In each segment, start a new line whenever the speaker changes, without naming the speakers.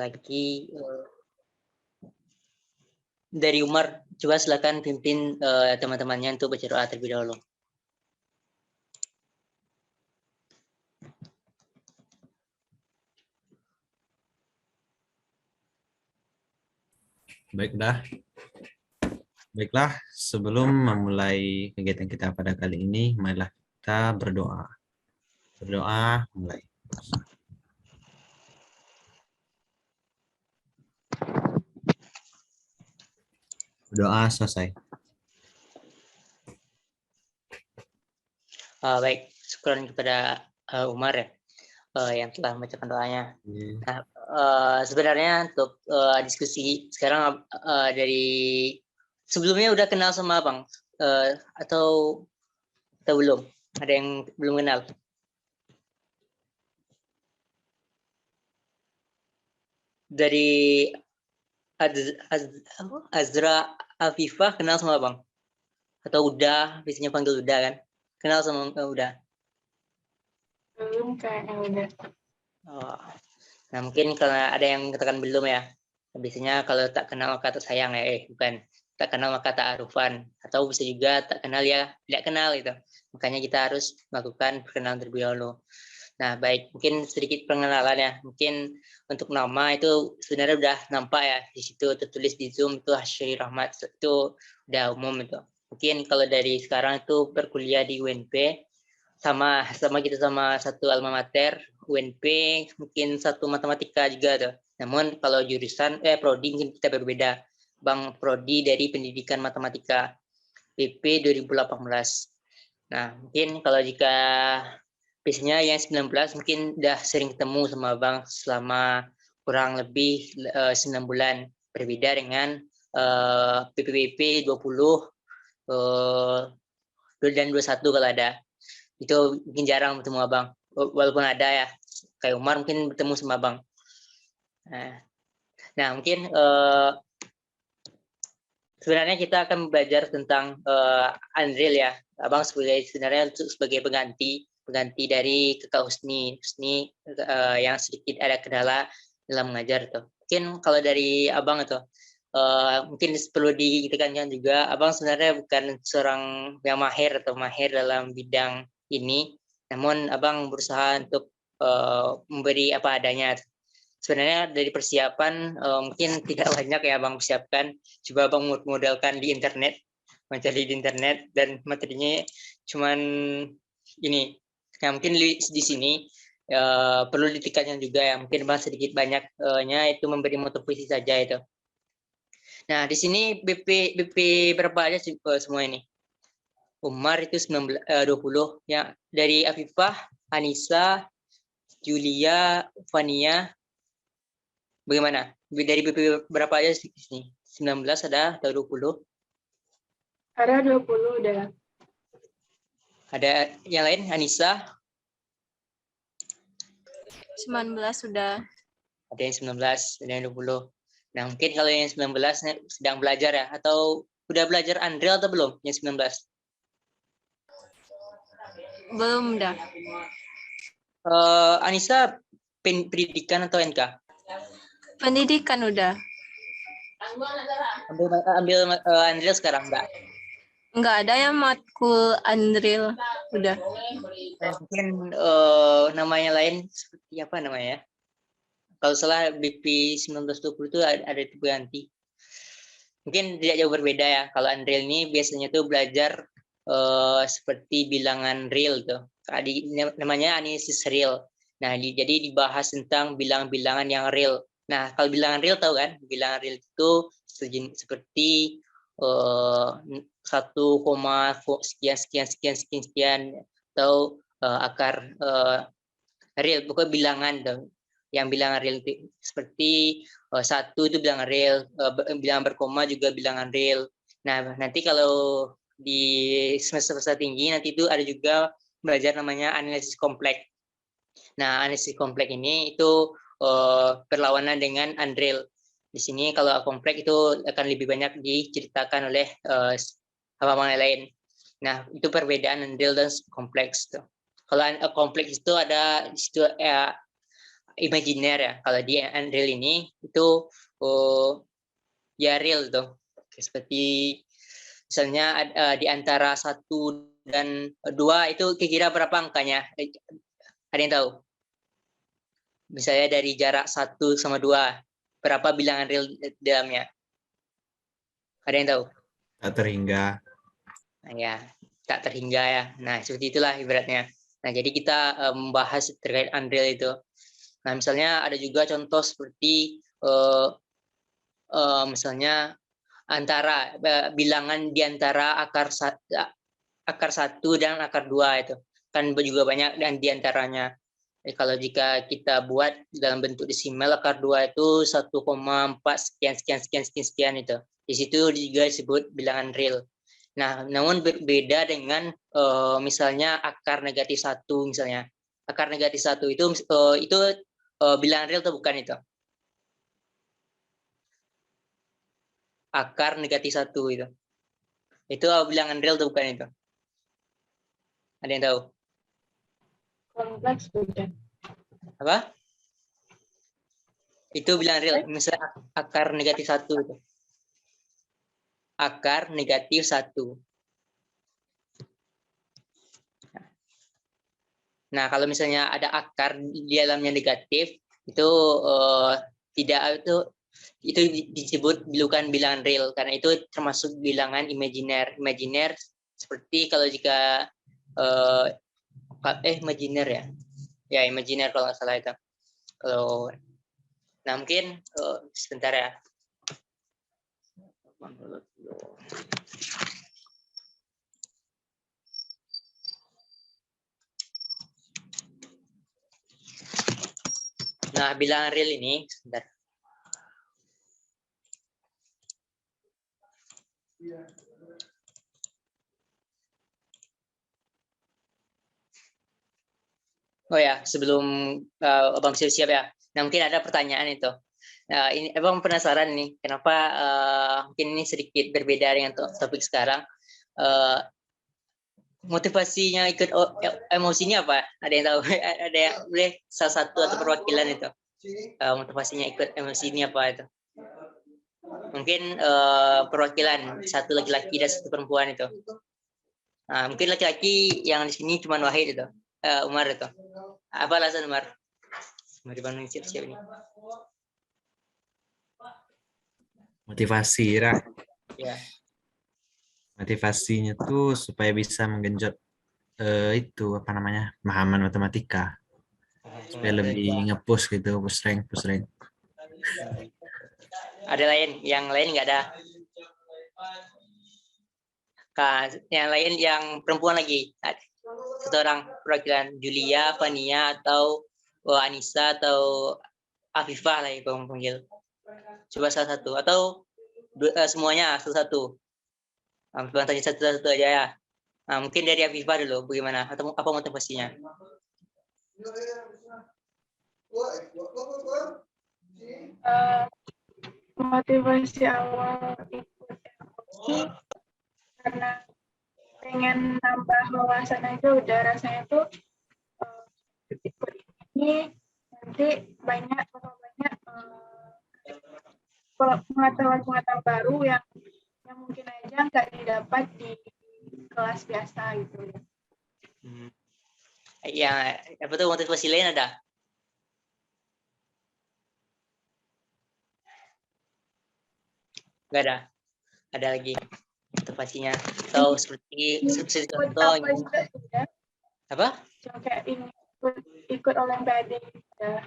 lagi dari Umar. Coba silakan pimpin teman-temannya untuk baca doa terlebih dahulu.
Baiklah, sebelum memulai kegiatan kita pada kali ini, marilah kita berdoa. Berdoa mulai. Doa selesai.
Baik, syukuran kepada Umar ya, yang telah membacakan doanya. Nah, sebenarnya untuk diskusi sekarang dari sebelumnya udah kenal sama Abang atau belum? Ada yang belum kenal? Dari Azra Afifah kenal sama Abang? Atau udah, biasanya panggil udah kan? Kenal sama udah?
Belum kayaknya udah.
Oh. Nah mungkin karena ada yang katakan belum ya. Biasanya kalau tak kenal maka tak sayang ya, bukan. Tak kenal maka tak arufan. Atau bisa juga tak kenal ya tidak kenal gitu. Makanya kita harus melakukan perkenalan terlebih dahulu. Nah baik, mungkin sedikit pengenalan ya. Mungkin untuk nama itu sebenarnya udah nampak ya. Di situ tertulis di Zoom itu Hasyri Rahmat. Itu udah umum itu. Mungkin kalau dari sekarang itu berkuliah di UNP. Sama kita sama satu alma mater UNP, mungkin satu matematika juga tuh. Namun kalau jurusan prodi mungkin kita berbeda. Bang prodi dari pendidikan matematika PP 2018. Nah, mungkin kalau jika biasanya yang 19 mungkin udah sering ketemu sama Bang selama kurang lebih 9 bulan. Berbeda dengan PPPP 20 dan 21 kalau ada. Itu mungkin jarang bertemu Abang, walaupun ada ya, kayak Umar mungkin bertemu sama Abang. Nah mungkin sebenarnya kita akan belajar tentang Unreal ya, Abang sebenarnya sebagai pengganti dari Kakak Husni yang sedikit ada kendala dalam mengajar tuh. Mungkin kalau dari Abang itu mungkin perlu ditekankan juga, Abang sebenarnya bukan seorang yang mahir dalam bidang ini, namun Abang berusaha untuk memberi apa adanya. Sebenarnya dari persiapan mungkin tidak banyak ya Abang persiapkan, coba Abang modalkan di internet, mencari di internet, dan materinya cuman ini. Nah mungkin di sini perlu ditekankan juga ya, mungkin Abang sedikit banyaknya itu memberi motivasi saja itu. Nah di sini BP berapa aja semua ini? Umar itu 20 ya, dari Afifah, Anissa, Julia, Fania, bagaimana? Dari BP berapa aja di sini? 19 ada atau 20?
Ada 20 udah.
Ada yang lain? Anissa?
19 sudah.
Ada yang 19, ada yang 20. Nah mungkin kalau yang 19 sedang belajar ya, atau udah belajar Unreal atau belum yang 19?
Belum dah.
Anissa pendidikan atau NK?
Pendidikan udah.
Ambil Unreal sekarang enggak?
Enggak ada yang matkul Unreal udah.
Mungkin namanya lain seperti apa namanya? Kalau salah BP 1920 itu ada tipe ganti. Mungkin tidak jauh berbeda ya. Kalau Unreal ini biasanya tuh belajar seperti bilangan real tuh. Namanya analisis real. Nah, jadi dibahas tentang bilangan-bilangan yang real. Nah, kalau bilangan real tahu kan? Bilangan real itu seperti 1, sekian atau akar real, pokoknya bilangan tuh. Yang bilangan real seperti 1 itu bilangan real, bilangan berkoma juga bilangan real. Nah, nanti kalau di semester tinggi nanti itu ada juga belajar namanya analisis kompleks. Nah, analisis kompleks ini itu berlawanan dengan Unreal. Di sini kalau kompleks itu akan lebih banyak diceritakan oleh halaman lain. Nah, itu perbedaan Unreal dan kompleks. Kalau kompleks itu ada di situ imajiner ya. Kalau di Unreal ini itu ya real tuh. Seperti misalnya di antara 1 dan 2 itu kira-kira berapa angkanya? Ada yang tahu? Misalnya dari jarak 1 sama 2, berapa bilangan real di dalamnya? Ada yang tahu?
Tak terhingga.
Nah, ya, tak terhingga ya. Nah, seperti itulah ibaratnya. Nah, jadi kita membahas terkait Unreal itu. Nah, misalnya ada juga contoh seperti misalnya antara bilangan di antara akar 1 dan akar 2 itu. Kan juga banyak dan di antaranya. Kalau jika kita buat dalam bentuk desimal, akar 2 itu 1,4 sekian sekian sekian sekian sekian itu. Di situ juga disebut bilangan real. Nah, namun berbeda dengan misalnya akar negatif 1 misalnya. Akar negatif 1 itu bilangan real atau bukan itu? Akar negatif 1 itu. Itu bilangan real atau bukan itu? Ada yang tahu?
Kompleks bukan.
Apa? Itu bilangan real. Misalnya akar negatif 1 itu. Akar negatif 1. Nah, kalau misalnya ada akar di dalamnya negatif, itu tidak itu disebut bukan bilangan real karena itu termasuk bilangan imajiner. Imajiner seperti kalau jika imajiner ya. Ya, imajiner kalau nggak salah itu. Nah, mungkin sebentar ya. Nah, bilangan real ini, sebentar. Oh ya, sebelum Abang siap-siap ya. Nah, mungkin ada pertanyaan itu. Nah, ini Abang penasaran nih, kenapa mungkin ini sedikit berbeda dengan topik sekarang. Motivasinya ikut emosinya apa? Ada yang tahu? Ada yang boleh salah satu atau perwakilan itu? Motivasinya ikut emosinya apa itu? Mungkin perwakilan, satu laki-laki dan satu perempuan itu. Nah, mungkin laki-laki yang di sini cuma Wahid itu. Umar itu. Apa alasan Umar? Mari Bang siap-siap ini.
Motivasi, Ra.
Ya.
Motivasinya tuh supaya bisa menggenjot itu apa namanya pemahaman matematika supaya lebih nge-push gitu, push rank.
Ada lain? Yang lain nggak ada? Yang lain yang perempuan lagi. Satu orang perwakilan, Julia, Fania, atau Anissa, atau Afifah lah Bang panggil. Coba salah satu atau semuanya satu-satu. Bang tanya satu-satu aja ya. Nah, mungkin dari Afifah dulu bagaimana atau apa motivasinya?
Motivasi awal ikut emosi karena pengen nambah wawasan aja udah rasanya tuh ikut ini nanti banyak pengetahuan baru yang mungkin aja nggak didapat di kelas biasa gitu ya.
Ya, apa tuh motivasi lain ada? Nggak ada. Ada lagi motivasinya atau seperti contoh apa?
Cuma kayak ini ikut olimpiade ya.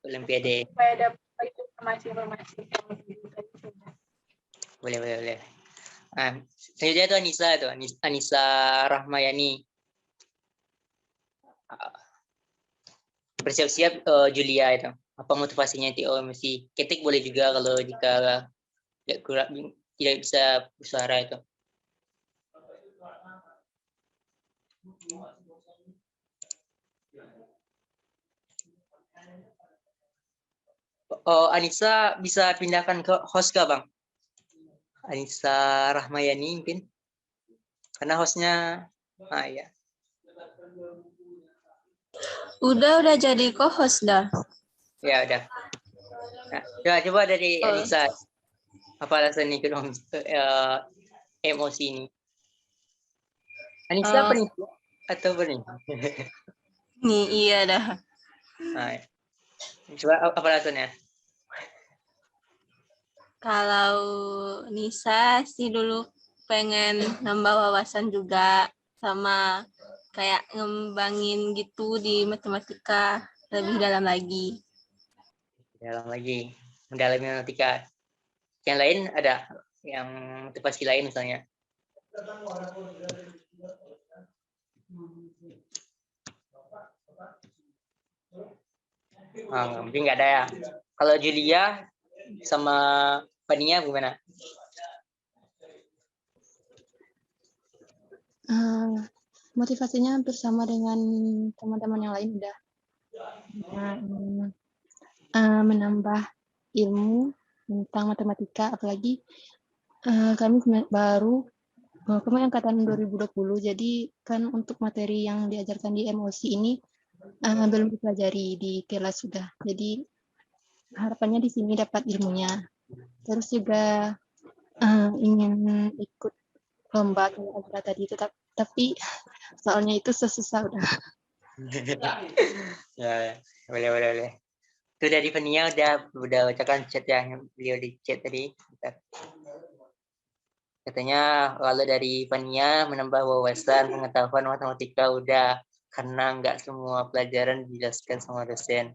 Olimpiade.
Supaya dapat informasi-informasi yang
Boleh. Nah, selanjutnya itu Anissa Rahmayani. Bersiap-siap Julia itu. Apa motivasinya itu? Mesti ketik boleh juga kalau jika tidak bisa bersuara itu. Anissa bisa pindahkan ke host gak, Bang? Anissa Rahmayani mungkin. Karena hostnya ya.
Udah jadi co-host dah.
Ya udah. Nah, coba dari
Oh.
Anissa, apa alasan ikut emosi ini? Anissa apa nih? Atau apa nih?
Nih, iya dah.
Nah, coba apa alasannya?
Kalau Nisa sih dulu pengen nambah wawasan juga sama kayak ngembangin gitu di matematika lebih dalam lagi.
Dalam lagi mendalami matematika. Yang lain ada yang motivasi lain misalnya. Mungkin nggak ada ya. Kalau Julia sama Fania gimana?
Motivasinya hampir sama dengan teman-teman yang lain udah menambah ilmu tentang matematika, apalagi kami baru kami angkatan 2020, jadi kan untuk materi yang diajarkan di MOC ini belum dipelajari di kelas sudah, jadi harapannya di sini dapat ilmunya. Terus juga ingin ikut lomba kayak Azra tadi itu, tapi soalnya itu susah udah.
Ya, boleh. Itu dari Fania udah bacakan chat yang beliau di chat tadi. Bentar. Katanya kalau dari Fania menambah wawasan pengetahuan matematika udah, karena nggak semua pelajaran dijelaskan sama dosen.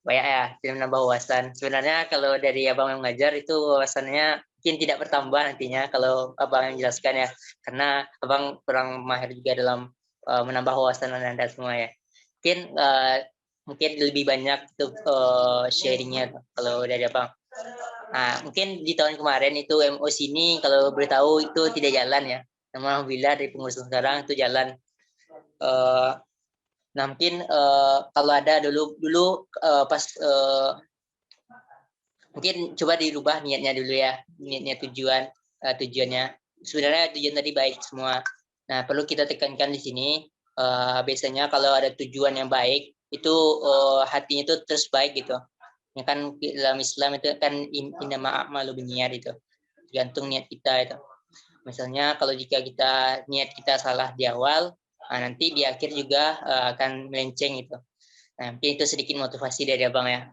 Banyak ya, tidak menambah wawasan. Sebenarnya kalau dari abang yang mengajar itu wawasannya mungkin tidak bertambah nantinya kalau abang yang jelaskan ya, karena abang kurang mahir juga dalam menambah wawasan Anda semua ya. Mungkin lebih banyak itu sharingnya kalau dari abang. Nah, mungkin di tahun kemarin itu MOC ini kalau beritahu itu tidak jalan ya. Namun alhamdulillah dari pengurus sekarang itu jalan. Nah, mungkin kalau ada dulu pas mungkin coba dirubah niatnya dulu ya, niatnya tujuannya. Sebenarnya tujuan tadi baik semua. Nah, perlu kita tekankan di sini biasanya kalau ada tujuan yang baik itu hatinya itu terus baik gitu. Ya kan dalam Islam itu kan innama a'malu binniyat itu. Tergantung niat kita itu. Misalnya kalau jika niat kita salah di awal, nanti di akhir juga akan melenceng itu. Nah, mungkin itu sedikit motivasi dari abang ya.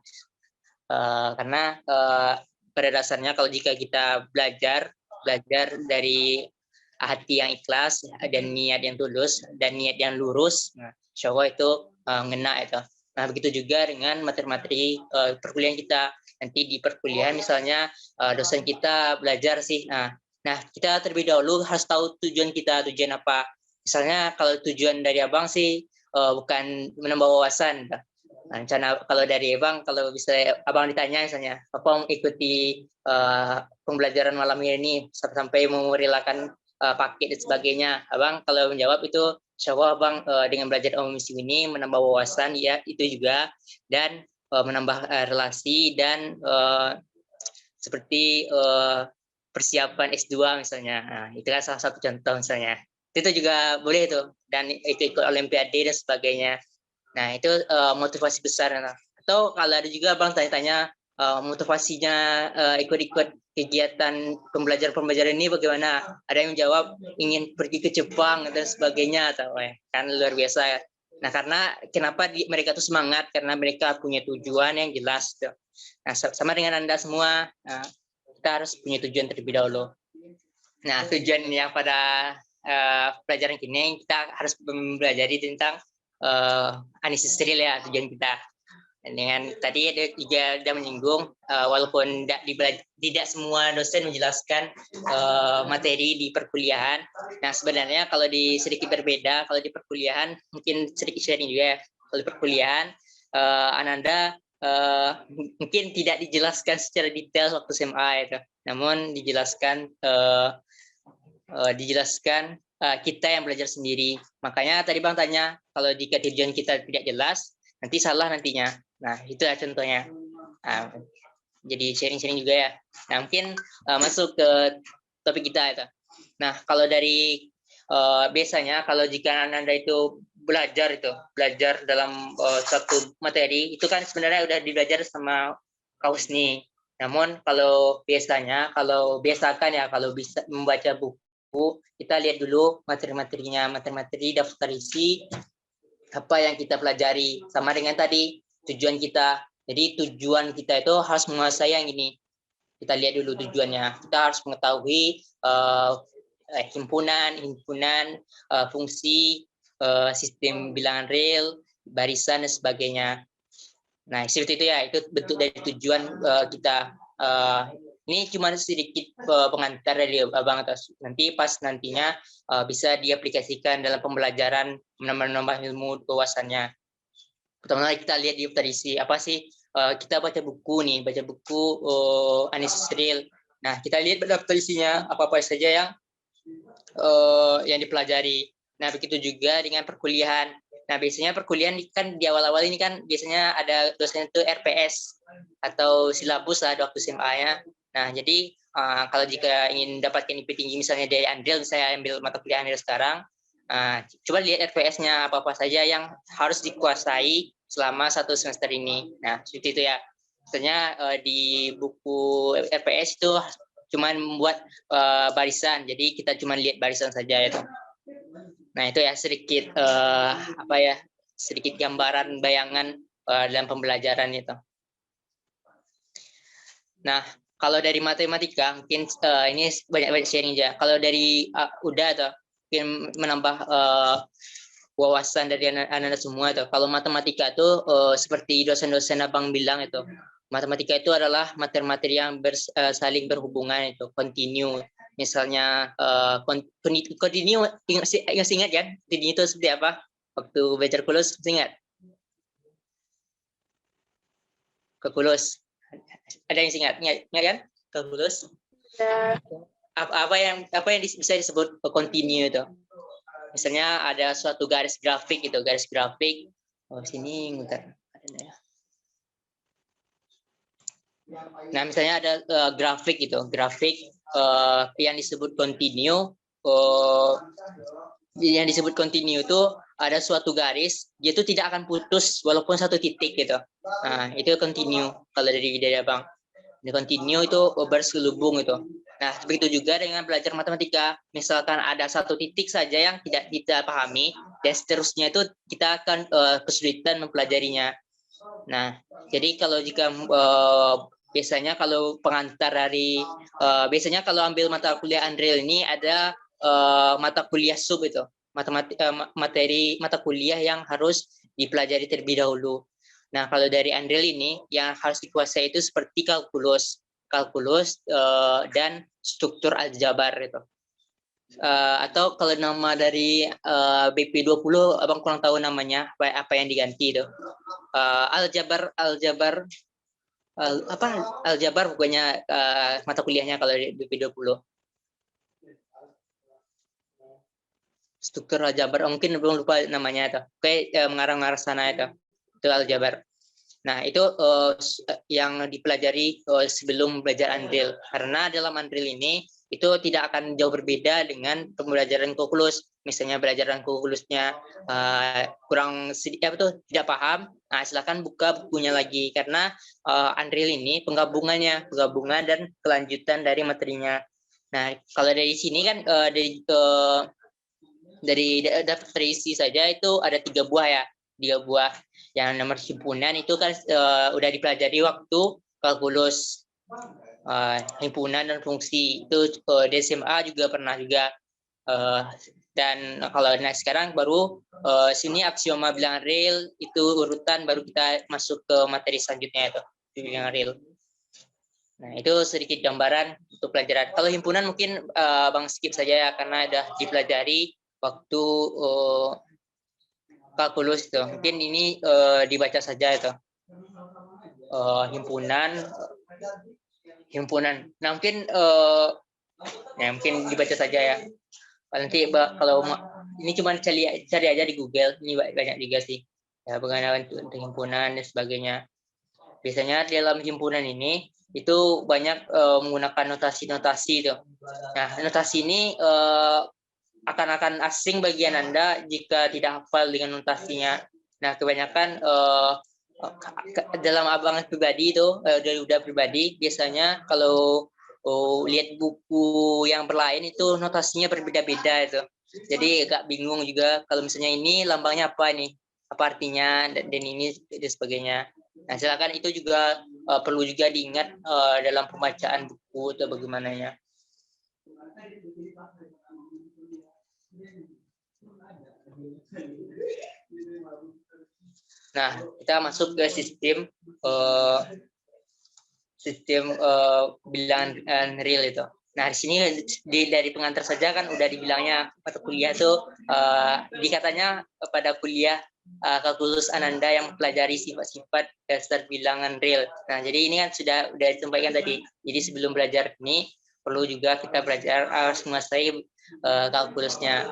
Karena pada dasarnya kalau jika kita belajar dari hati yang ikhlas dan niat yang tulus dan niat yang lurus, insya Allah itu ngena itu. Nah, begitu juga dengan materi-materi perkuliahan kita. Nanti di perkuliahan misalnya dosen kita belajar sih. Nah, kita terlebih dahulu harus tahu tujuan kita, tujuan apa. Misalnya kalau tujuan dari abang sih bukan menambah wawasan. Nah, kalau dari abang, kalau bisa abang ditanya misalnya, apa mau ikuti pembelajaran malam ini sampai mau merelakan paket dan sebagainya. Abang kalau menjawab itu, insya Allah abang dengan belajar omisi ini menambah wawasan ya itu juga, dan menambah relasi dan seperti persiapan S2 misalnya. Nah, itu kan salah satu contoh misalnya. Itu juga boleh itu, dan ikut olimpiade dan sebagainya. Nah, itu motivasi besar. Atau kalau ada juga abang tanya-tanya motivasinya ikut-ikut kegiatan pembelajaran ini bagaimana? Ada yang menjawab ingin pergi ke Jepang dan sebagainya, atau kan luar biasa. Nah, karena kenapa mereka tuh semangat? Karena mereka punya tujuan yang jelas. Tuh. Nah, sama dengan Anda semua, kita harus punya tujuan terlebih dahulu. Nah, tujuan yang pada pelajaran kini kita harus mempelajari tentang anisostril ya, tujuan kita. Dan dengan tadi juga sudah menyinggung, walaupun tidak semua dosen menjelaskan materi di perkuliahan. Nah, sebenarnya kalau sedikit berbeda, kalau di perkuliahan mungkin sedikit sharing juga ya. Kalau di perkuliahan, Ananda mungkin tidak dijelaskan secara detail waktu SMA itu, namun dijelaskan kita yang belajar sendiri. Makanya tadi Bang tanya, kalau jika tujuan kita tidak jelas, nanti salah nantinya. Nah, itu ya contohnya. Nah, jadi sharing-sharing juga ya. Nah, mungkin masuk ke topik kita itu. Nah, kalau dari biasanya kalau jika Anda itu belajar dalam satu materi itu kan sebenarnya udah dibelajar sama Kak Husni. Namun kalau biasakan ya, kalau bisa membaca buku, kita lihat dulu materi-materinya, materi-materi daftar isi apa yang kita pelajari, sama dengan tadi tujuan kita. Jadi tujuan kita itu harus menguasai yang ini. Kita lihat dulu tujuannya. Kita harus mengetahui himpunan, fungsi, sistem bilangan real, barisan dan sebagainya. Nah, seperti itu ya. Itu bentuk dari tujuan kita. Ini cuma sedikit pengantar dari Abang atas. Nanti pas nantinya bisa diaplikasikan dalam pembelajaran, menambah ilmu wawasannya. Pertama kita lihat di daftar isi apa sih, kita baca buku Anis Real. Nah, kita lihat daftar isinya apa saja yang dipelajari. Nah, begitu juga dengan perkuliahan. Nah, biasanya perkuliahan kan di awal-awal ini kan biasanya ada dosen itu RPS atau silabus lah waktu SMA-nya. Nah, jadi kalau jika ingin dapatkan IP tinggi misalnya dari Andril, saya ambil mata kuliah Andril sekarang, coba lihat RPS-nya apa saja yang harus dikuasai selama 1 semester ini. Nah, seperti itu ya. Misalnya di buku RPS itu cuma membuat barisan, jadi kita cuma lihat barisan saja itu. Nah, itu ya sedikit sedikit gambaran bayangan dalam pembelajaran itu. Nah, kalau dari matematika mungkin ini banyak sharing aja. Kalau dari udah atau mungkin menambah wawasan dari anak-anak semua itu. Kalau matematika itu seperti dosen-dosen Abang bilang itu, matematika itu adalah materi-materi yang saling berhubungan itu, continue. Misalnya continue, ingat kan? Continue itu seperti apa? Waktu belajar kulus, ingat? Kekulus. Ada yang ingat kan? Kekulus.
Ya.
Apa yang bisa disebut continue itu? Misalnya ada suatu garis grafik itu, garis grafik. Oh, sini bentar. Nah, misalnya ada grafik itu, grafik yang disebut continue. Yang disebut continue itu ada suatu garis, dia itu tidak akan putus walaupun satu titik gitu. Nah, itu continue kalau dari Abang. Continue itu berselubung itu. Nah, begitu juga dengan belajar matematika. Misalkan ada satu titik saja yang tidak kita pahami, dan seterusnya itu kita akan kesulitan mempelajarinya. Nah, jadi kalau jika biasanya kalau pengantar dari biasanya kalau ambil mata kuliah Andril ini ada mata kuliah sub itu, materi mata kuliah yang harus dipelajari terlebih dahulu. Nah, kalau dari Andril ini yang harus dikuasai itu seperti kalkulus dan struktur aljabar itu. Atau kalau nama dari BP20 Abang kurang tahu namanya apa yang diganti itu. Aljabar pokoknya mata kuliahnya kalau di BP20. Struktur aljabar, mungkin belum lupa namanya itu. Oke, mengarah-ngarah sana itu aljabar. Nah, itu yang dipelajari sebelum belajar Andril. Karena dalam Andril ini itu tidak akan jauh berbeda dengan pembelajaran kalkulus. Misalnya belajaran kalkulusnya kurang sedikit tidak paham, nah silakan buka bukunya lagi karena Andril ini penggabungan dan kelanjutan dari materinya. Nah, kalau dari sini kan dari daftar isi saja itu ada 3 buah ya, 3 buah. Yang nomor himpunan itu kan udah dipelajari waktu kalkulus, himpunan dan fungsi itu di SMA juga pernah juga. Dan kalau sekarang baru sini aksioma bilangan real itu urutan baru kita masuk ke materi selanjutnya itu bilangan real. Nah, itu sedikit gambaran untuk pelajaran. Kalau himpunan mungkin Bang skip saja ya karena udah dipelajari waktu kalkulus itu. Mungkin ini dibaca saja itu. Himpunan. Nah, mungkin mungkin dibaca saja ya. Nanti kalau ini cuma cari aja di Google, ini banyak juga sih. Ya, pengenalan untuk himpunan dan sebagainya. Biasanya dalam himpunan ini itu banyak menggunakan notasi-notasi itu. Nah, notasi ini akan asing bagi Anda jika tidak hafal dengan notasinya. Nah, kebanyakan dalam abangan pribadi itu, dari udah pribadi, biasanya kalau lihat buku yang berlain itu notasinya berbeda-beda itu. Jadi agak bingung juga kalau misalnya ini lambangnya apa nih, apa artinya, dan ini dan sebagainya. Nah, silakan itu juga perlu juga diingat dalam pembacaan buku atau bagaimananya. Nah, kita masuk ke sistem bilangan real itu. Nah, di sini dari pengantar saja kan udah dibilangnya mata kuliah itu dikatanya pada kuliah kalkulus Ananda yang mempelajari sifat-sifat dasar bilangan real. Nah, jadi ini kan sudah disampaikan tadi. Jadi sebelum belajar ini perlu juga kita belajar harus menguasai kalkulusnya.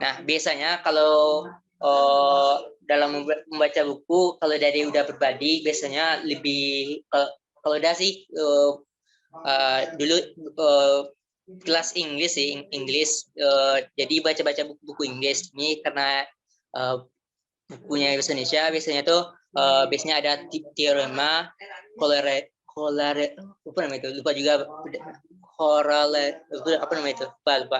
Nah, biasanya kalau dalam membaca buku, kalau dari udah pribadi biasanya lebih kalau udah sih dulu kelas Inggris sih, jadi baca-baca buku Inggris ini karena bukunya bahasa Indonesia biasanya tuh biasanya ada teorema, apa namanya itu, lupa juga, apa namanya itu, lupa.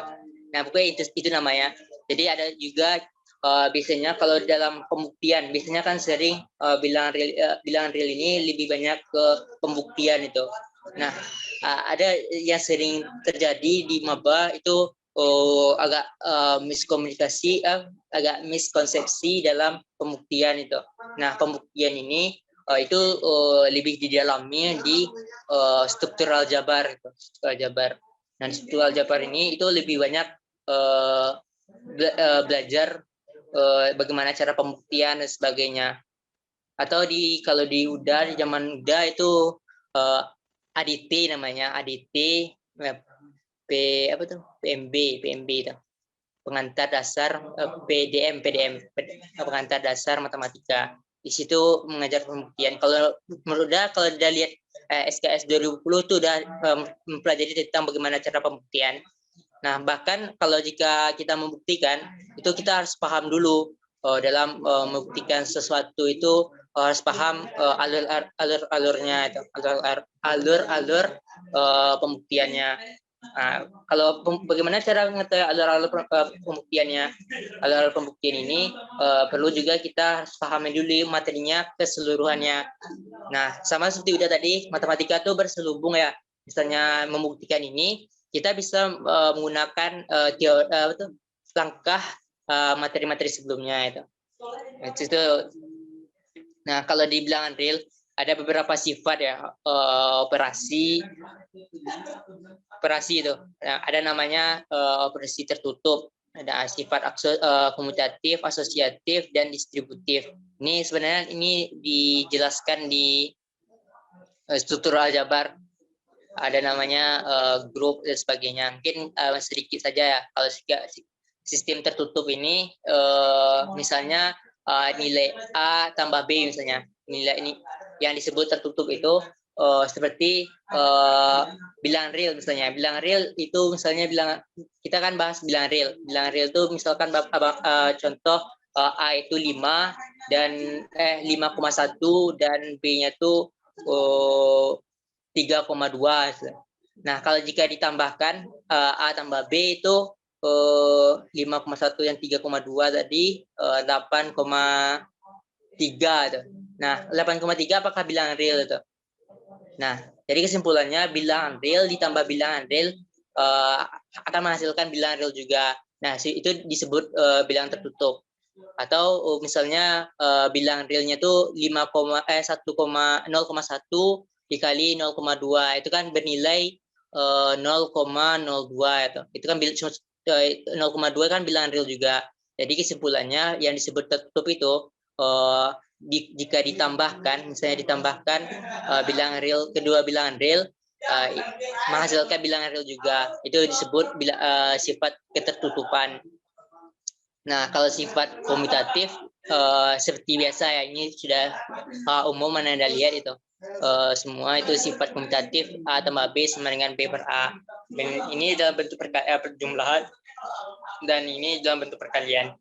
Nah, pokoknya itu namanya. Jadi ada juga biasanya kalau dalam pembuktian, biasanya kan sering bilangan real ini lebih banyak ke pembuktian itu. Nah, ada yang sering terjadi di maba itu agak miskomunikasi, agak miskonsepsi dalam pembuktian itu. Nah, pembuktian ini itu lebih didalami di struktural jabar itu, struktural jabar. Nah, di struktural jabar ini itu lebih banyak belajar bagaimana cara pembuktian dan sebagainya. Atau kalau di zaman UDA itu ADT namanya, ADT PMB itu. Pengantar dasar PDM, pengantar dasar matematika. Di situ mengajar pembuktian. Kalau menurut kalau udah lihat SKS 2010 itu udah mempelajari tentang bagaimana cara pembuktian. Nah, bahkan kalau jika kita membuktikan, itu kita harus paham dulu dalam membuktikan sesuatu itu harus paham alur-alurnya itu, alur-alur pembuktiannya. Nah, kalau bagaimana cara mengetahui alur-alur pembuktiannya, alur-alur pembuktian ini perlu juga kita harus pahami dulu materinya keseluruhannya. Nah, sama seperti udah tadi, matematika itu berselubung ya. Misalnya membuktikan ini, kita bisa menggunakan langkah materi-materi sebelumnya itu. Nah, kalau di bilangan real ada beberapa sifat ya, operasi itu. Nah, ada namanya operasi tertutup, ada sifat komutatif, asosiatif, dan distributif. Ini sebenarnya dijelaskan di struktur aljabar. Ada namanya grup dan sebagainya. Mungkin sedikit saja ya. Kalau sistem tertutup ini, misalnya nilai A tambah B misalnya. Nilai ini yang disebut tertutup itu seperti bilangan real misalnya. Bilangan real itu misalnya kita kan bahas bilangan real. Bilangan real itu misalkan contoh A itu 5 dan 5,1 dan B-nya itu 3,2. Nah, kalau jika ditambahkan A tambah B itu 5,1 dan 3,2 tadi 8,3 itu. Nah, 8,3 apakah bilangan real itu? Nah, jadi kesimpulannya bilangan real ditambah bilangan real akan menghasilkan bilangan real juga. Nah, itu disebut bilangan tertutup. Atau misalnya bilangan realnya itu 1,0,1 dikali 0,2 itu kan bernilai 0,02 itu. Itu kan 0,2 kan bilangan real juga. Jadi kesimpulannya yang disebut tertutup itu jika ditambahkan, misalnya ditambahkan bilangan real, kedua bilangan real menghasilkan bilangan real juga. Itu disebut sifat ketertutupan. Nah, kalau sifat komutatif seperti biasa ya, ini sudah umum Anda lihat itu. Semua itu sifat komutatif A tambah B sama dengan B per A. Dan ini dalam bentuk perjumlahan Dan ini dalam bentuk perkalian.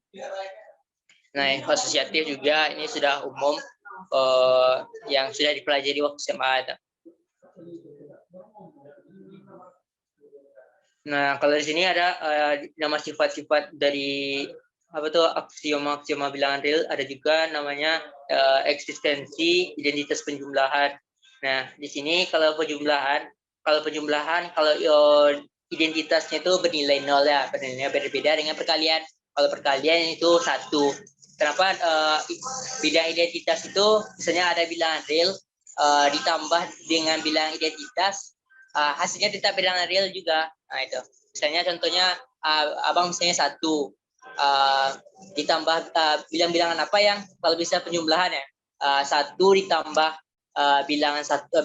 Nah, yang asosiatif juga ini sudah umum yang sudah dipelajari waktu SMA. Nah, kalau di sini ada nama sifat-sifat dari apa tuh aksioma bilangan real, ada juga namanya eksistensi identitas penjumlahan. Nah, di sini kalau penjumlahan kalau identitasnya itu bernilai 0 ya, bernilai berbeda dengan perkalian. Kalau perkalian itu 1. Kenapa bidang identitas itu misalnya ada bilangan real ditambah dengan bilangan identitas, hasilnya tetap bilangan real juga. Nah, itu. Misalnya contohnya abang misalnya 1 ditambah bilangan apa yang kalau bisa penjumlahan ya, 1 ditambah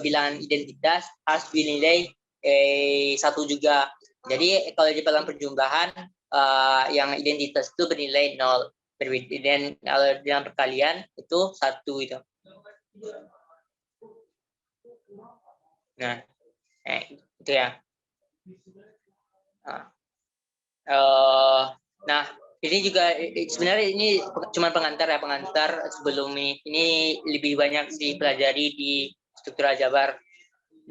bilangan identitas harus dinilai 1 juga. Jadi kalau di dalam penjumlahan yang identitas itu bernilai 0, dan kalau dalam perkalian itu 1 itu. Nah, itu ya. Nah, ini juga sebenarnya ini cuma pengantar sebelum ini lebih banyak dipelajari di struktur aljabar.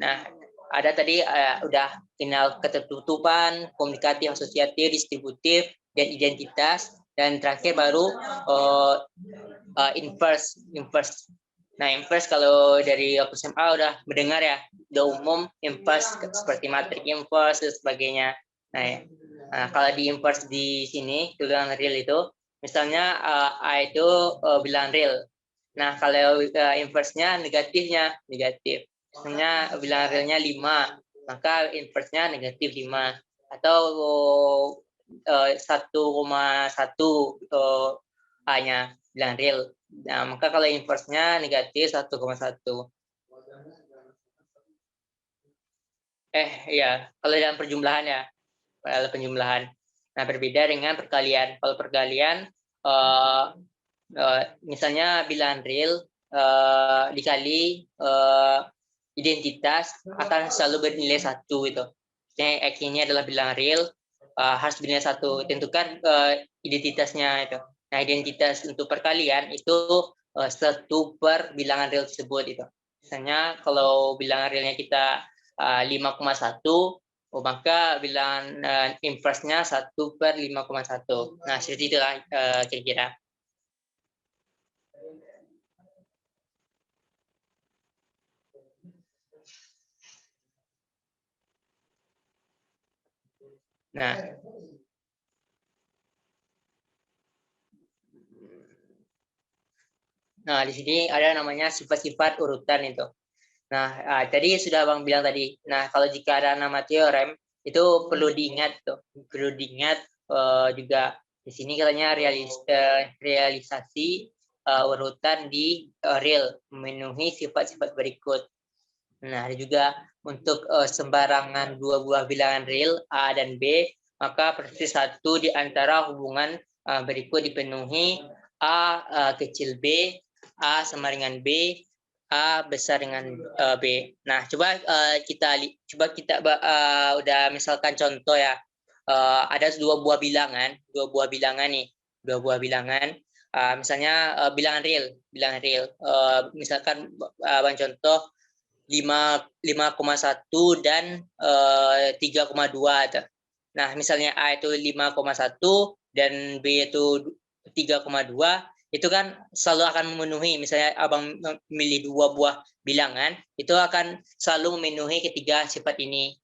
Nah, ada tadi udah kenal ketertutupan, komunikatif, asosiatif, distributif, dan identitas, dan terakhir baru inverse. Nah, inverse kalau dari aku SMA udah mendengar ya, udah umum inverse seperti matrik inverse dan sebagainya. Nah, kalau di inverse di sini bilangan real itu, misalnya A itu bilangan real. Nah, kalau inverse-nya negatif. Misalnya bilangan realnya 5, maka inverse-nya negatif 5. Atau 1,1 A-nya bilangan real. Nah, maka kalau inverse-nya negatif 1,1. Iya, kalau dalam perjumlahan ya. Kalau penjumlahan. Nah, berbeda dengan perkalian. Kalau perkalian misalnya bilangan real dikali identitas akan selalu bernilai 1 itu. Jadi X ini adalah bilangan real harus bernilai 1. Tentukan identitasnya itu. Nah, identitas untuk perkalian itu 1 per bilangan real tersebut itu. Misalnya kalau bilangan realnya kita 5,1, maka bilangan inverse-nya 1 per 5,1. Nah, seperti itulah kira-kira. Nah, di sini ada namanya sifat-sifat urutan itu. Nah, tadi sudah Bang bilang tadi. Nah, kalau jika ada nama teorem itu perlu diingat tuh. Perlu diingat juga di sini katanya realisasi urutan di real memenuhi sifat-sifat berikut. Nah, ada juga untuk sembarangan 2 buah bilangan real A dan B, maka persis 1 di antara hubungan berikut dipenuhi: A kecil B, A sama dengan B, A besar dengan B. Nah, coba kita udah misalkan contoh ya. Ada 2 buah bilangan nih, 2 buah bilangan. Misalnya bilangan real. Misalkan Bang contoh 5,1 dan 3,2. Nah, misalnya A itu 5,1 dan B itu 3,2, itu kan selalu akan memenuhi. Misalnya Abang memilih 2 buah bilangan, itu akan selalu memenuhi ketiga sifat ini.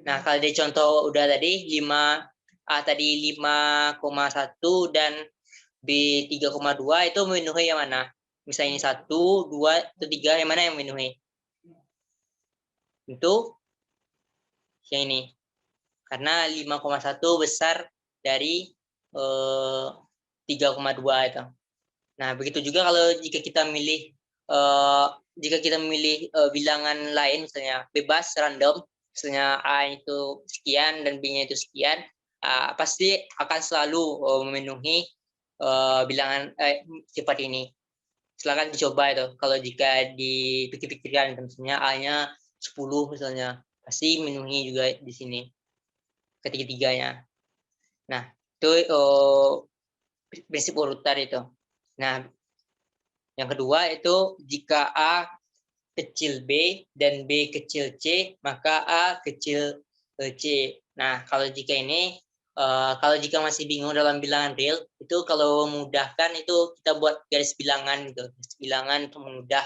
Nah, kalau di contoh udah tadi 5 tadi 5,1 dan B 3,2 itu memenuhi yang mana? Misalnya 1, 2, atau 3, yang mana yang memenuhi? Itu yang ini. Karena 5,1 besar dari 3,2 itu. Nah, begitu juga kalau jika kita memilih bilangan lain, misalnya bebas, random, misalnya A itu sekian dan B-nya itu sekian, pasti akan selalu memenuhi bilangan sifat ini. Silakan dicoba itu. Kalau jika dipikir-pikirkan, misalnya A-nya 10 misalnya, pasti memenuhi juga di sini ketiga-tiganya. Nah, itu prinsip urutan itu. Nah, yang kedua itu jika A kecil B dan B kecil C, maka A kecil C. Nah, kalau jika ini, kalau jika masih bingung dalam bilangan real, itu kalau memudahkan itu kita buat garis bilangan gitu. Garis bilangan untuk memudah.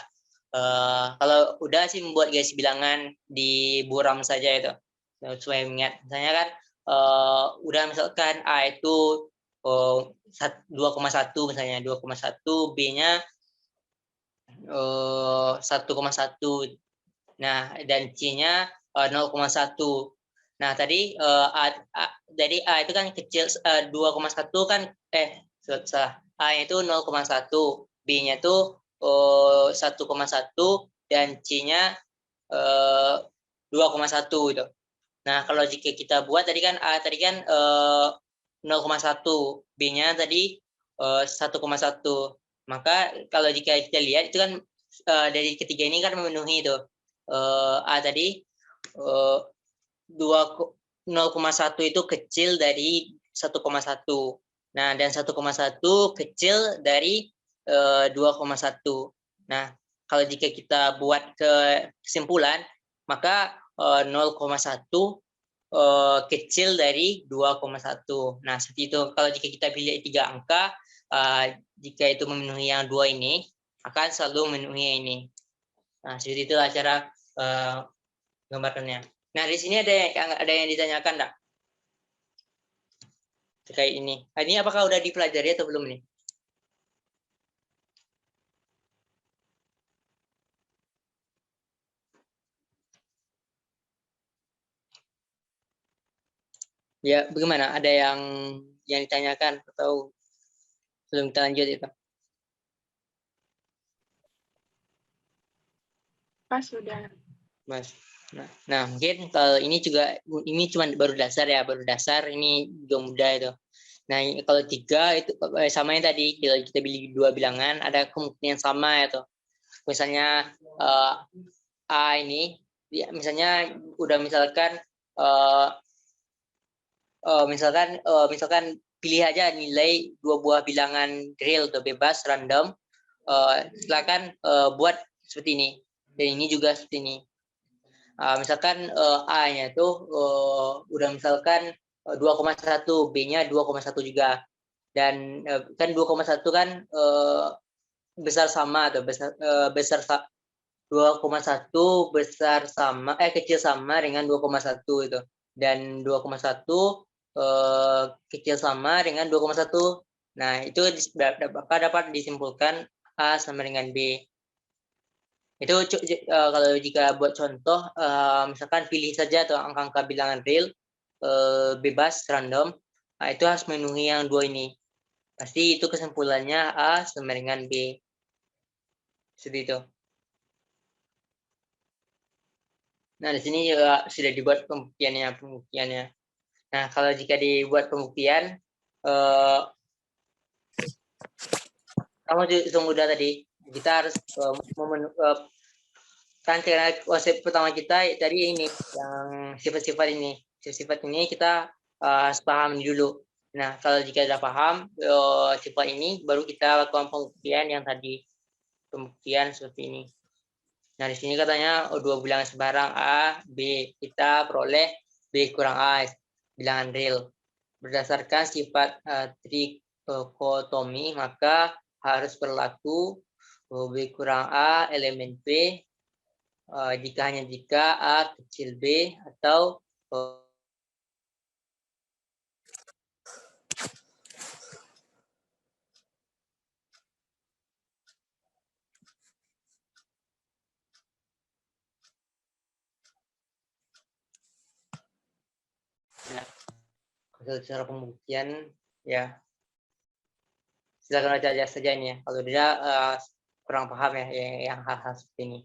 Kalau udah sih membuat garis bilangan di buram saja itu. Supaya mengingat, misalnya kan udah misalkan A itu 2,1 misalnya, 2,1, B-nya 1,1. Nah, dan C-nya 0,1. Nah, tadi dari A itu kan kecil 2,1 kan salah. A-nya itu 0,1, B-nya itu 1,1 dan C-nya 2,1 itu. Nah, kalau jika kita buat tadi kan A tadi kan 0,1, B-nya tadi 1,1. Maka kalau jika kita lihat itu kan dari ketiga ini kan memenuhi itu. A tadi 0,1 itu kecil dari 1,1. Nah, dan 1,1 kecil dari 2,1. Nah, kalau jika kita buat kesimpulan, maka 0,1 kecil dari 2,1. Nah, seperti itu. Kalau jika kita pilih 3 angka, jika itu memenuhi yang 2 ini, akan selalu memenuhi ini. Nah, seperti itulah cara gambarkannya. Nah, di sini ada yang ditanyakan enggak? Terkait ini. Ini apakah udah dipelajari atau belum nih? Ya, bagaimana? Ada yang ditanyakan atau belum kita lanjut itu?
Pas sudah.
Mas. Nah, mungkin kalau ini juga ini cuma baru dasar ya, baru dasar ini juga mudah itu. Nah, kalau 3 itu sama yang tadi kita pilih 2 bilangan ada kemungkinan sama itu. Misalnya A ini ya, misalnya udah misalkan misalkan pilih aja nilai 2 buah bilangan real atau bebas random. Silakan buat seperti ini. Dan ini juga seperti ini. Misalkan A-nya itu udah misalkan 2,1, B-nya 2,1 juga. Dan kan 2,1 kan besar sama atau besar 2,1 besar sama kecil sama dengan 2,1 itu. Dan 2,1 kecil sama dengan 2,1. Nah, itu dapat disimpulkan A sama dengan B. Itu kalau jika buat contoh, misalkan pilih saja atau angka-angka bilangan real bebas random, nah itu harus memenuhi yang 2 ini. Pasti itu kesimpulannya A sama dengan B. Seperti itu. Nah, di sini juga sudah dibuat pembuktiannya. Nah, kalau jika dibuat pembuktian, kamu hitung udah tadi, kita harus kan konsep pertama kita tadi ini yang sifat-sifat ini. Sifat ini kita harus paham dulu. Nah, kalau jika sudah paham sifat ini, baru kita lakukan pembuktian yang tadi. Pembuktian seperti ini. Nah, di sini katanya 2 bilangan sembarang A, B. Kita peroleh B kurang A, bilangan real. Berdasarkan sifat trikotomi, maka harus berlaku B kurang A elemen B jika A kecil B atau cara pembuktian ya silakan baca saja ini ya. Kalau tidak kurang paham ya yang hal-hal seperti ini.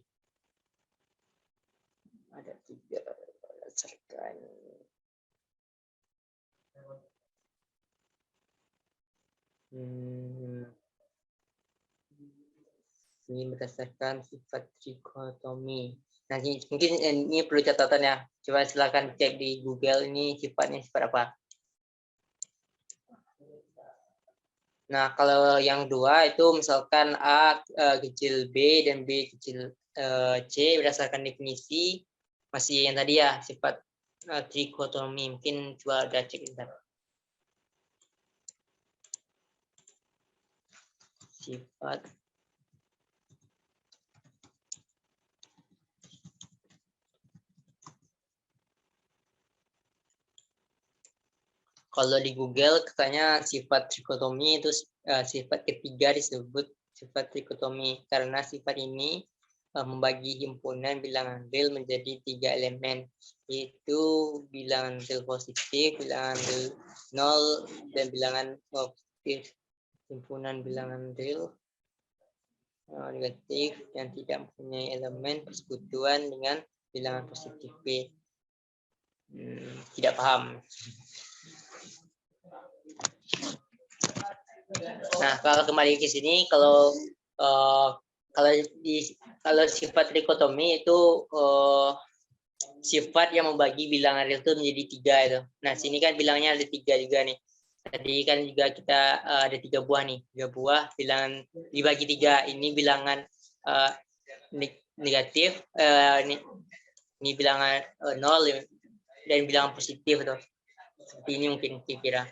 Ada 3 berdasarkan ini berdasarkan sifat trikotomi. Nah, mungkin ini perlu catatan ya. Coba silakan cek di Google ini sifatnya sifat apa. Nah, kalau yang dua itu misalkan A kecil B dan B kecil C berdasarkan definisi masih yang tadi ya, sifat trikotomi. Mungkin coba ada cek bentar. Sifat kalau di Google katanya sifat trikotomi itu sifat ketiga disebut sifat trikotomi karena sifat ini membagi himpunan bilangan real menjadi 3 elemen, yaitu bilangan real positif, bilangan real 0, dan bilangan positif. Himpunan bilangan real negatif yang tidak mempunyai elemen persekutuan dengan bilangan positif B. Tidak paham. Nah, kalau kembali ke sini, kalau sifat trikotomi itu sifat yang membagi bilangan real itu menjadi 3 itu. Nah, sini kan bilangnya ada 3 juga nih. Tadi kan juga kita ada 3 buah nih, 3 buah bilangan dibagi 3. Ini bilangan negatif, ini bilangan 0 dan bilangan positif tuh. Seperti ini mungkin kira-kira.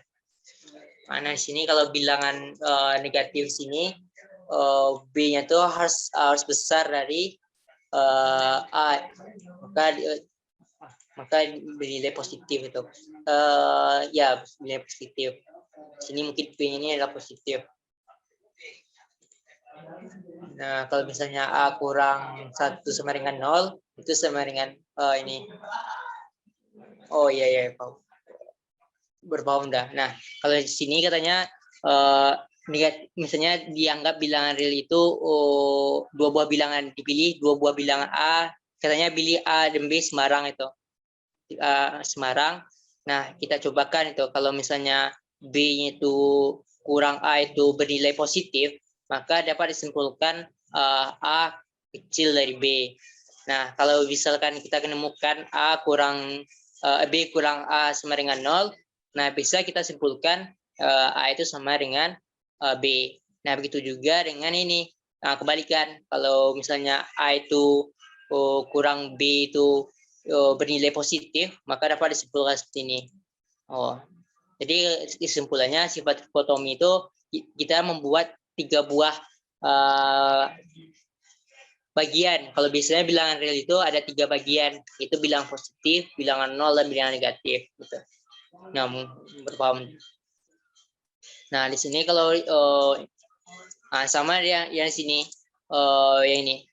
Nah, di sini kalau bilangan negatif sini B-nya tuh harus besar dari A, maka bernilai positif itu. Ya, nilai positif. Sini mungkin B ini adalah positif. Nah, kalau misalnya A kurang 1 sama dengan 0, itu sama dengan ini. Oh iya, berpaham dah. Nah, kalau di sini katanya misalnya dianggap bilangan real itu 2 buah bilangan dipilih, 2 buah bilangan A, katanya pilih A dan B semarang itu. Semarang. Nah, kita cobakan itu kalau misalnya B-nya itu kurang A itu bernilai positif, maka dapat disimpulkan A kecil dari B. Nah, kalau misalkan kita menemukan B kurang A sama dengan 0, nah bisa kita simpulkan A itu sama dengan B. Nah, begitu juga dengan ini. Nah, kebalikan, kalau misalnya A itu kurang B itu bernilai positif, maka dapat disimpulkan seperti ini. Jadi kesimpulannya sifat trikotomi itu kita membuat 3 buah bagian. Kalau biasanya bilangan real itu ada 3 bagian, itu bilangan positif, bilangan 0, dan bilangan negatif. Gitu. Nah, berpaham. Nah, di sini kalau sama yang sini, yang ini.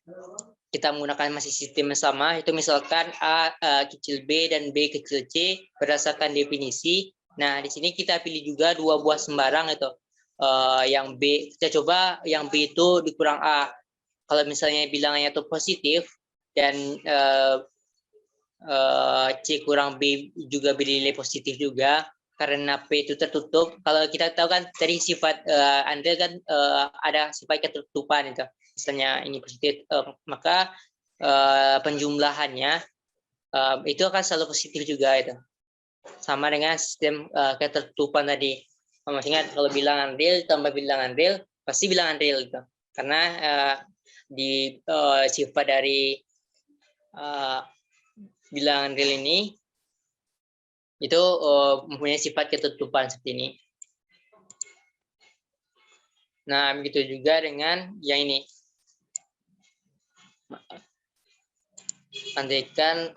Kita menggunakan masih sistem yang sama, itu misalkan A kecil B dan B kecil C berdasarkan definisi. Nah, di sini kita pilih juga 2 buah sembarang itu. Yang B, kita coba yang B itu dikurang A. Kalau misalnya bilangannya itu positif dan C kurang B juga bernilai positif juga, karena P itu tertutup. Kalau kita tahu kan dari sifat Andre kan ada sifat ketertutupan itu. Misalnya ini positif, maka penjumlahannya itu akan selalu positif juga itu. Sama dengan sistem ketertutupan tadi. Maksudnya kalau bilangan real tambah bilangan real pasti bilangan real itu. Karena di sifat dari bilangan real ini itu mempunyai sifat ketertutupan seperti ini. Nah, begitu juga dengan yang ini. Andaikan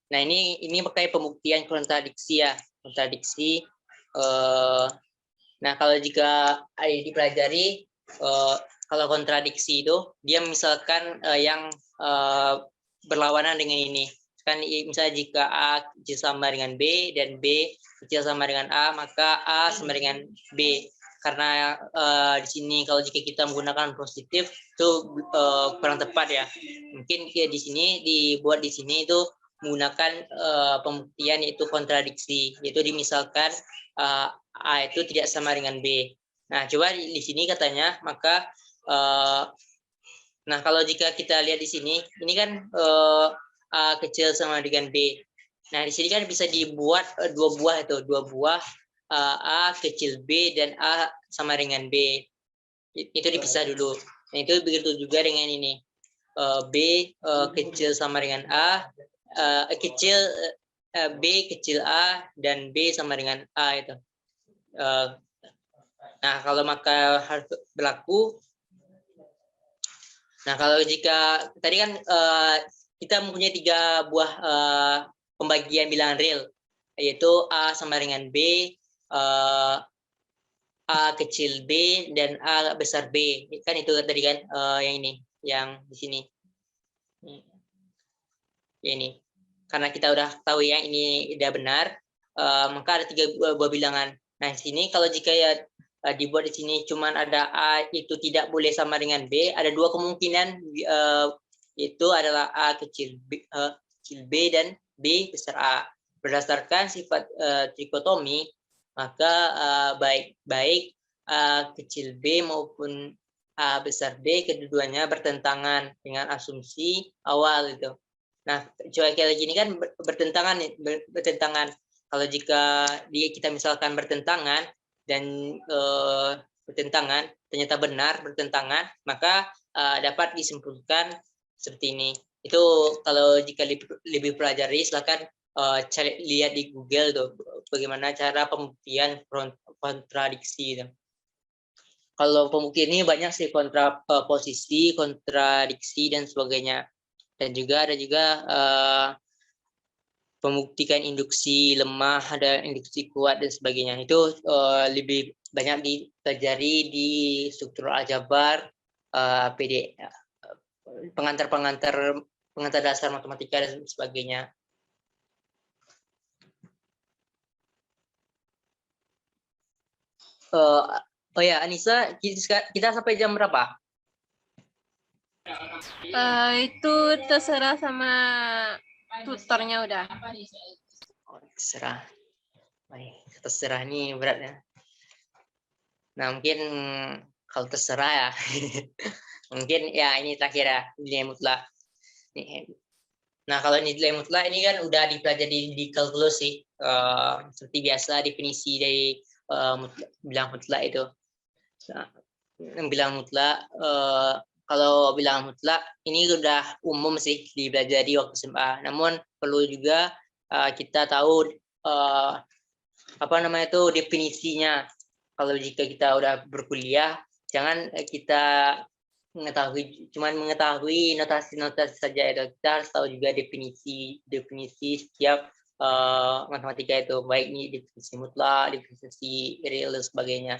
nah ini pakai pembuktian kontradiksi ya, kontradiksi. Nah, kalau jika dipelajari kalau kontradiksi itu dia misalkan yang berlawanan dengan ini. Kan misalnya jika A kecil sama dengan B dan B kecil sama dengan A, maka A sama dengan B. Karena di sini kalau jika kita menggunakan positif itu kurang tepat ya. Mungkin di sini dibuat di sini itu menggunakan pembuktian yaitu kontradiksi, yaitu dimisalkan A itu tidak sama dengan B. Nah, coba di sini katanya maka nah kalau jika kita lihat di sini ini kan A kecil sama dengan B. Nah, di sini kan bisa dibuat 2 buah itu, 2 buah A kecil B dan A sama dengan B. Itu dipisah dulu. Nah, itu begitu juga dengan ini. B kecil sama dengan A, B kecil A dan B sama dengan A itu. Nah, kalau maka harus berlaku. Nah, kalau jika tadi kan kita mempunyai 3 buah pembagian bilangan real, yaitu A sama dengan B, A kecil B dan A besar B. Kan itu tadi kan yang ini, yang di sini. Ini. Karena kita udah tahu ya ini udah benar, maka ada 3 buah bilangan. Nah, di sini kalau jika ya dibuat di sini cuman ada A itu tidak boleh sama dengan B, ada 2 kemungkinan, itu adalah A kecil B dan B besar A. Berdasarkan sifat trikotomi, maka baik A kecil B maupun A besar B keduanya bertentangan dengan asumsi awal itu. Nah, coba kayak gini kan bertentangan. Kalau jika kita misalkan bertentangan dan bertentangan ternyata benar bertentangan, maka dapat disimpulkan seperti ini. Itu kalau jika lebih pelajari silakan cari lihat di Google tuh bagaimana cara pembuktian kontradiksi itu. Kalau pembuktian ini banyak sih, kontraposisi, kontradiksi dan sebagainya. Dan juga ada juga pembuktikan induksi lemah, ada induksi kuat dan sebagainya. Itu lebih banyak dipelajari di struktur aljabar, pengantar dasar matematika dan sebagainya. Oh ya, Anissa, kita sampai jam berapa?
Itu terserah sama tutornya udah.
Oh, terserah. Terserah nih berat ya. Nah, mungkin kalau terserah ya. Mungkin ya ini terakhir ya, nilai mutlak. Nah, kalau nilai mutlak ini kan udah dipelajari di kalkulus sih. Seperti biasa definisi dari bilangan mutlak itu. Nah, bilangan mutlak, kalau bilangan mutlak ini udah umum sih dipelajari waktu SMA. Namun perlu juga kita tahu definisinya. Kalau jika kita udah berkuliah, jangan kita mengetahui notasi-notasi saja itu. Kita harus tahu juga definisi setiap matematika itu, baik ini definisi mutlak, definisi real dan sebagainya.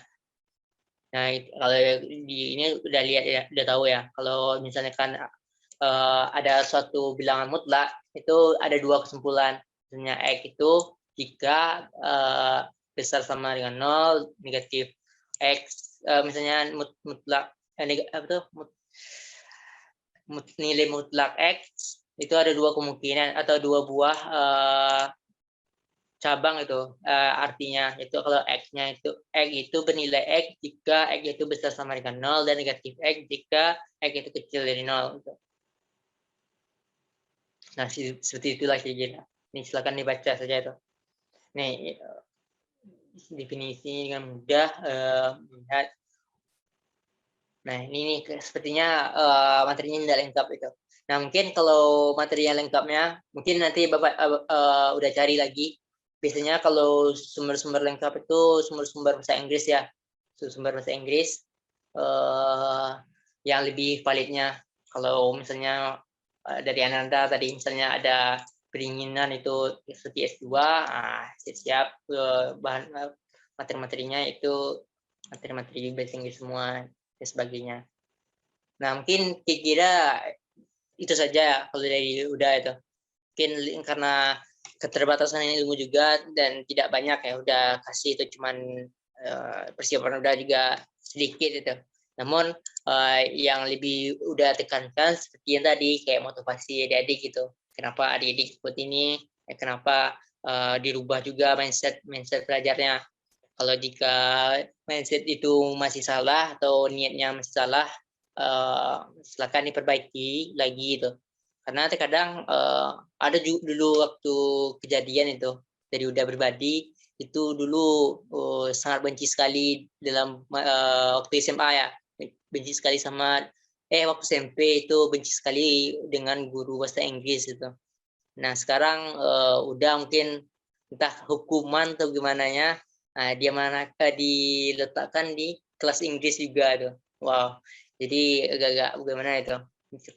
Nah, kalau ini udah lihat ya, udah tahu ya. Kalau misalnya kan ada suatu bilangan mutlak, itu ada 2 kesimpulan. Misalnya X itu jika besar sama dengan 0, negatif X, misalnya mutlak nilai mutlak X itu ada 2 kemungkinan atau 2 buah cabang itu, artinya itu kalau X-nya itu X itu bernilai X jika X itu besar sama dengan 0 dan negatif X jika X itu kecil dari 0 gitu. Nah, seperti itulah kira-kira. Ini silakan dibaca saja itu. Nih definisi dengan mudah melihat. Nah, ini nih sepertinya materinya tidak lengkap itu. Nah, mungkin kalau materi yang lengkapnya mungkin nanti Bapak udah cari lagi. Biasanya kalau sumber-sumber lengkap itu sumber-sumber bahasa Inggris ya. Sumber bahasa Inggris yang lebih validnya. Kalau misalnya dari Ananda tadi misalnya ada keinginan itu seperti S2, siap bahan materi-materinya itu materi-materi bahasa Inggris semua dan sebagainya. Nah, mungkin kira-kira itu saja kalau dari udah itu. Mungkin karena keterbatasan ilmu juga dan tidak banyak ya, udah kasih itu cuman persiapan udah juga sedikit itu. Namun yang lebih udah tekankan seperti yang tadi kayak motivasi adik-adik gitu. Kenapa adik-adik ikut ini? Kenapa dirubah juga mindset pelajarnya? Kalau jika mindset itu masih salah atau niatnya masih salah, silakan diperbaiki lagi itu. Karena terkadang ada dulu waktu kejadian itu dari udah pribadi itu dulu sangat benci sekali dalam waktu SMA ya, benci sekali sama waktu SMP itu benci sekali dengan guru bahasa Inggris itu. Nah sekarang udah mungkin entah hukuman atau gimana nya, dia diletakkan di kelas Inggris juga tuh. Wow, jadi agak-agak bagaimana itu,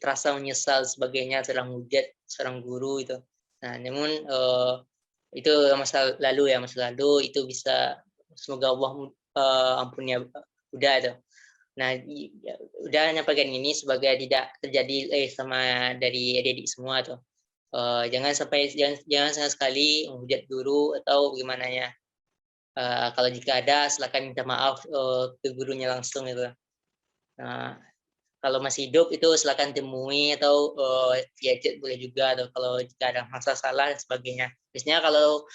terasa menyesal sebagainya telah menghujat seorang guru itu. Nah namun itu masa lalu ya, masa lalu itu bisa, semoga Allah ampuni ya udah itu. Nah udah nyampaikan ini sebagai tidak terjadi sama dari adik-adik semua tuh. Jangan sama sekali menghujat guru atau bagaimana ya. Kalau jika ada silakan minta maaf ke gurunya langsung itu. Nah, kalau masih hidup itu silakan temui atau diajak boleh juga, atau kalau jika ada masalah dan sebagainya. Biasanya kalau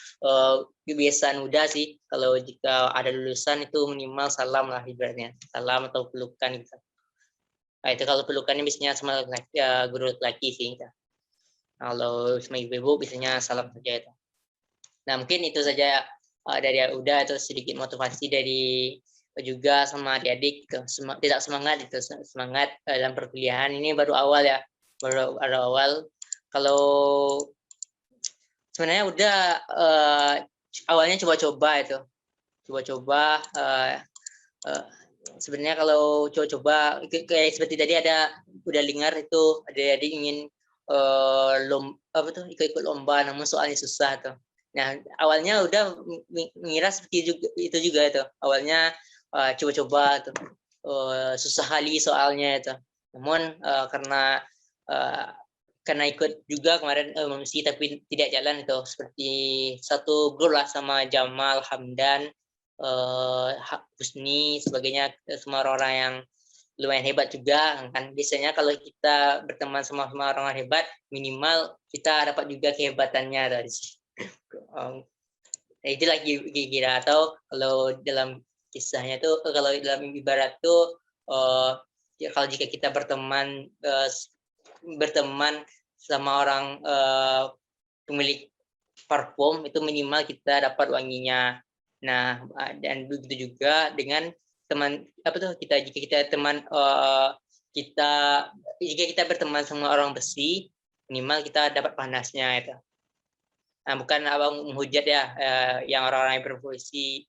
kebiasaan muda sih, kalau jika ada lulusan itu minimal salam lah ibaratnya, salam atau pelukan gitu. Nah, itu kalau pelukannya biasanya sama guru laki sih. Gitu. Kalau sama ibu-ibu biasanya salam saja itu. Nah mungkin itu saja dari Uda, itu sedikit motivasi dari juga sama adik-adik, tidak semangat itu, semangat dalam perkuliahan ini baru awal ya, baru awal. Kalau sebenarnya udah awalnya coba-coba itu, coba-coba sebenarnya kalau coba-coba kayak seperti tadi ada udah dengar itu adik-adik ingin ikut lomba namun soalnya susah tuh. Nah awalnya udah mengira seperti itu juga itu, awalnya coba-coba tuh susah kali soalnya itu, namun karena ikut juga kemarin MC tapi tidak jalan itu, seperti satu grup lah sama Jamal, Hamdan, Husni sebagainya, semua orang yang lumayan hebat juga kan. Biasanya kalau kita berteman sama orang hebat minimal kita dapat juga kehebatannya dari itu lagi kira, atau kalau dalam kisahnya tuh, kalau dalam ibarat tuh kalau jika kita berteman sama orang pemilik parfum itu minimal kita dapat wanginya. Nah dan begitu juga dengan teman jika kita berteman sama orang besi minimal kita dapat panasnya itu. Nah, bukan abang menghujat ya yang orang-orang yang berprofesi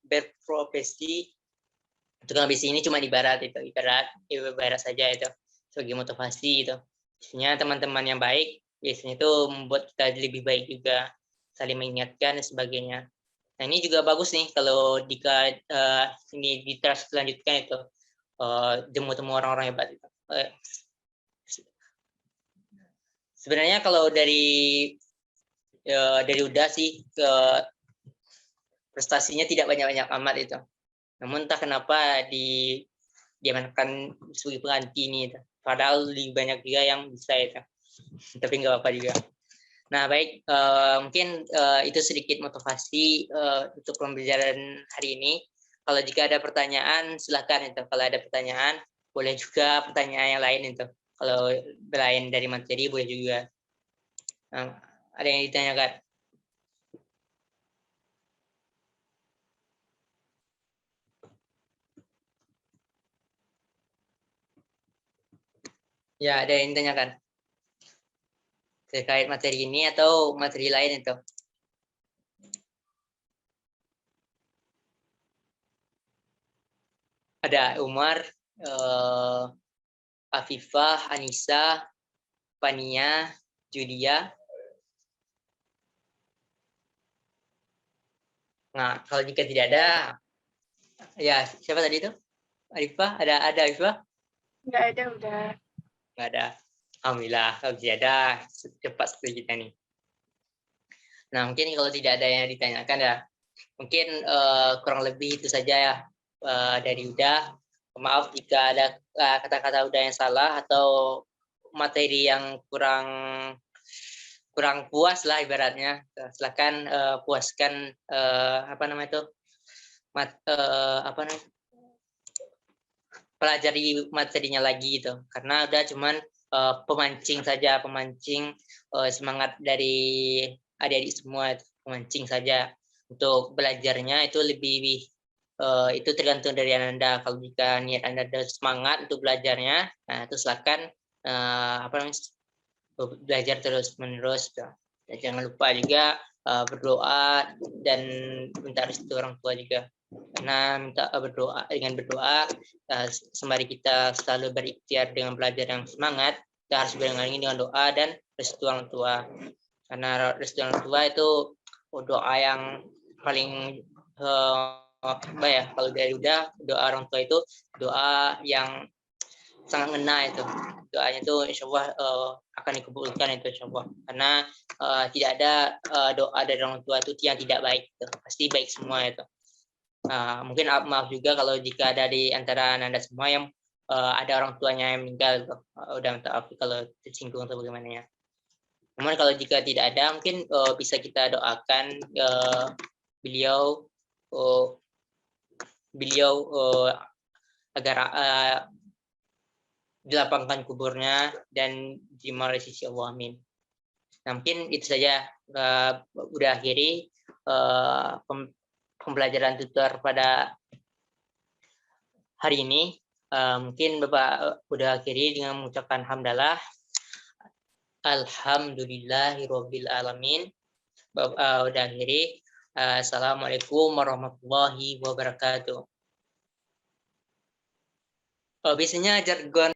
tukang besi ini cuma ibarat saja itu sebagai motivasi itu. Biasanya teman-teman yang baik biasanya itu membuat kita lebih baik juga, saling mengingatkan dan sebagainya. Nah ini juga bagus nih kalau jika ini dilanjutkan itu temu orang-orang hebat itu. Sebenarnya kalau dari Uda sih prestasinya tidak banyak-banyak amat itu. Namun entah kenapa diamankan sebagai pengganti ini itu. Padahal lebih banyak juga yang bisa itu. Tapi nggak apa-apa juga. Nah baik, mungkin itu sedikit motivasi untuk pembelajaran hari ini. Kalau jika ada pertanyaan silakan itu. Kalau ada pertanyaan boleh juga pertanyaan yang lain itu. Kalau lain dari materi boleh juga. Nah, ada yang ditanyakan? Ya, ada yang ditanyakan terkait materi ini atau materi lain itu? Ada Umar, Afifah, Anissa, Fania, Judia. Nah, kalau jika tidak ada, ya siapa tadi itu? Arifah, ada Arifah?
Nggak ada, udah.
Nggak ada. Alhamdulillah, kalau tidak ada, cepat seperti kita nih. Nah, mungkin kalau tidak ada yang ditanyakan ya, mungkin kurang lebih itu saja ya dari Uda. Maaf jika ada kata-kata Uda yang salah atau materi yang kurang puas lah ibaratnya. Silakan puaskan pelajari materinya lagi gitu, karena udah cuman pemancing saja, semangat dari adik-adik semua, pemancing saja. untuk belajarnya itu lebih itu tergantung dari Anda. Kalau jika niat Anda ada semangat untuk belajarnya, nah itu silakan belajar terus menerus. Dan jangan lupa juga berdoa dan minta restu orang tua juga. Karena dengan berdoa sembari kita selalu berikhtiar dengan belajar yang semangat, kita harus beriringi dengan doa dan restu orang tua. Karena restu orang tua itu doa yang paling kalau dari doa orang tua itu doa yang sangat ngena itu. Doanya itu insya Allah akan dikabulkan itu insya Allah. Karena tidak ada doa dari orang tua itu yang tidak baik itu. Pasti baik semua itu. Mungkin maaf juga kalau jika ada di antara Anda semua yang ada orang tuanya yang meninggal gitu. Udah minta maaf kalau tersinggung atau bagaimana ya. Namun kalau jika tidak ada, mungkin bisa kita doakan beliau agar dilapangkan kuburnya dan diterima oleh sisi Allah, amin. Nah, mungkin itu saja, udah akhiri pembelajaran tutor pada hari ini. Mungkin Bapak udah akhiri dengan mengucapkan hamdalah. Alhamdulillahirabbil alamin. Bapak udah akhiri. Assalamualaikum warahmatullahi wabarakatuh. Biasanya jargon